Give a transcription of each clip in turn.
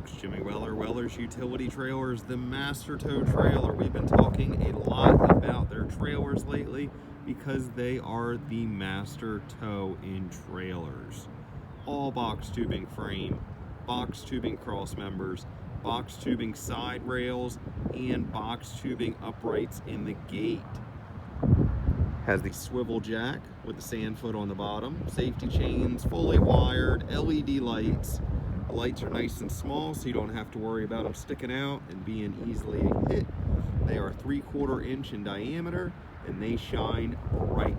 folks, Jimmy Weller's Utility Trailers, the MasterTow trailer. We've been talking a lot about their trailers lately because they are the MasterTow in trailers. All box tubing frame, box tubing cross members, box tubing side rails, and box tubing uprights in the gate. Has the swivel jack with the sand foot on the bottom, safety chains, fully wired, LED lights. The lights are nice and small, so you don't have to worry about them sticking out and being easily hit. They are 3/4 inch in diameter, and they shine bright.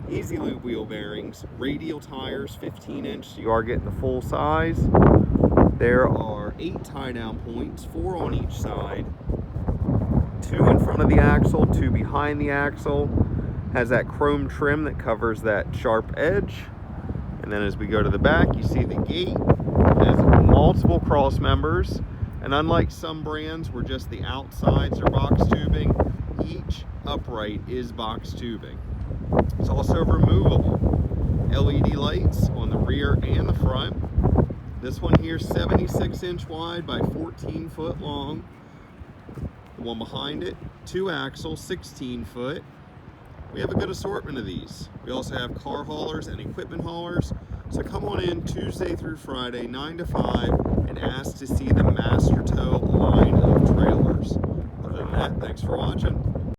Easy lube wheel bearings, radial tires, 15 inch, so you are getting the full size. There are 8 tie down points, 4 on each side, 2 in front of the axle, 2 behind the axle. Has that chrome trim that covers that sharp edge. And then as we go to the back, you see the gate has multiple cross members. And unlike some brands where just the outsides are box tubing, each upright is box tubing. It's also removable. LED lights on the rear and the front. This one here, 76 inch wide by 14 foot long. The one behind it, 2 axle, 16 foot. We have a good assortment of these. We also have car haulers and equipment haulers. So come on in Tuesday through Friday, 9 to 5, and ask to see the MasterTow line of trailers. Other than that, thanks for watching.